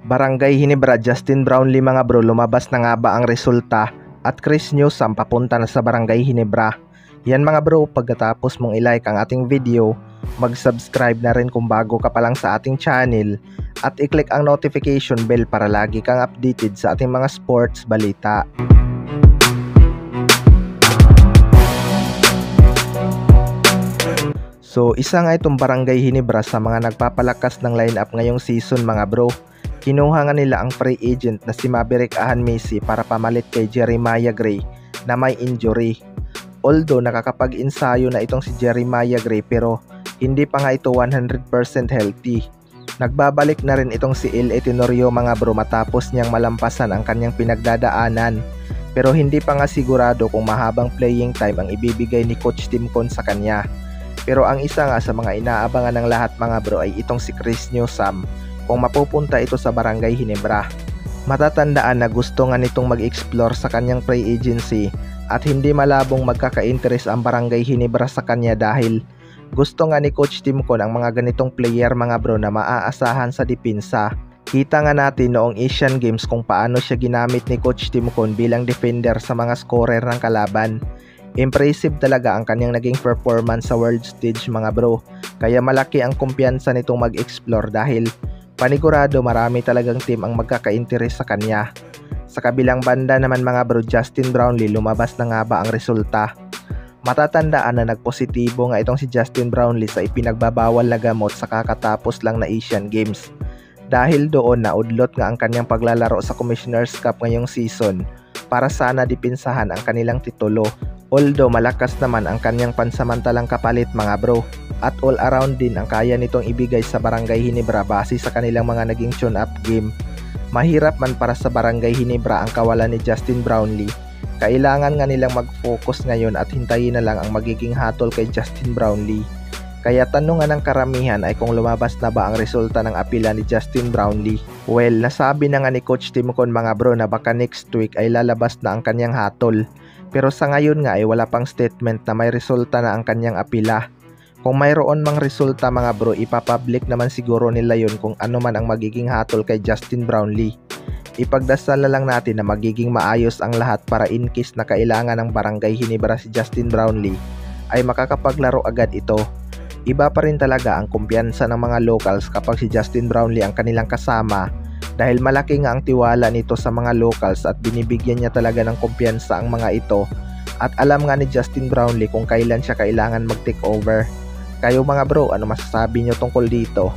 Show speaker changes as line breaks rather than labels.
Barangay Ginebra, Justin Brownlee mga bro, lumabas na nga ba ang resulta at Chris Newsome papunta na sa Barangay Ginebra. Yan mga bro, pagkatapos mong i-like ang ating video, mag-subscribe na rin kung bago ka pa lang sa ating channel at i-click ang notification bell para lagi kang updated sa ating mga sports balita. So isa nga itong Barangay Ginebra sa mga nagpapalakas ng lineup ngayong season mga bro. Kinuha nga nila ang free agent na si Maverick Ahanmisi para pamalit kay Jeremiah Gray na may injury. Although nakakapag-ensayo na itong si Jeremiah Gray pero hindi pa nga ito 100% healthy. Nagbabalik na rin itong si L.A. Tenorio mga bro matapos niyang malampasan ang kanyang pinagdadaanan. Pero hindi pa nga sigurado kung mahabang playing time ang ibibigay ni Coach Tim Con sa kanya. Pero ang isa nga sa mga inaabangan ng lahat mga bro ay itong si Chris Newsome kung mapupunta ito sa Barangay Ginebra. Matatandaan na gusto nga nitong mag-explore sa kanyang free agency at hindi malabong magkaka-interest ang Barangay Ginebra sa kanya dahil gusto nga ni Coach Tim Con ang mga ganitong player mga bro na maaasahan sa depensa. Kita nga natin noong Asian Games kung paano siya ginamit ni Coach Tim Con bilang defender sa mga scorer ng kalaban. Impressive talaga ang kanyang naging performance sa world stage mga bro. Kaya malaki ang kumpiyansa nitong mag-explore dahil panigurado marami talagang team ang magkaka-interest sa kanya. Sa kabilang banda naman mga bro, Justin Brownlee, lumabas na nga ba ang resulta? Matatandaan na nagpositibo nga itong si Justin Brownlee sa ipinagbabawal na gamot sa kakatapos lang na Asian Games. Dahil doon naudlot nga ang kanyang paglalaro sa Commissioner's Cup ngayong season para sana dipinsahan ang kanilang titulo. Although malakas naman ang kanyang pansamantalang kapalit mga bro at all around din ang kaya nitong ibigay sa Barangay Ginebra base sa kanilang mga naging tune-up game. Mahirap man para sa Barangay Ginebra ang kawalan ni Justin Brownlee. Kailangan nga nilang mag-focus ngayon at hintayin na lang ang magiging hatol kay Justin Brownlee. Kaya tanungan ng karamihan ay kung lumabas na ba ang resulta ng apila ni Justin Brownlee. Well, nasabi na nga ni Coach Tim Con mga bro na baka next week ay lalabas na ang kanyang hatol. Pero sa ngayon nga ay wala pang statement na may resulta na ang kanyang apila. Kung mayroon mang resulta mga bro, ipapublic naman siguro nila yun kung ano man ang magiging hatol kay Justin Brownlee. Ipagdasal na lang natin na magiging maayos ang lahat para in case na kailangan ng Barangay Ginebra si Justin Brownlee ay makakapaglaro agad ito. Iba pa rin talaga ang kumpiyansa ng mga locals kapag si Justin Brownlee ang kanilang kasama dahil malaki nga ang tiwala nito sa mga locals at binibigyan niya talaga ng kumpiyansa ang mga ito at alam nga ni Justin Brownlee kung kailan siya kailangan mag-take over. Kayo mga bro, ano masasabi nyo tungkol dito?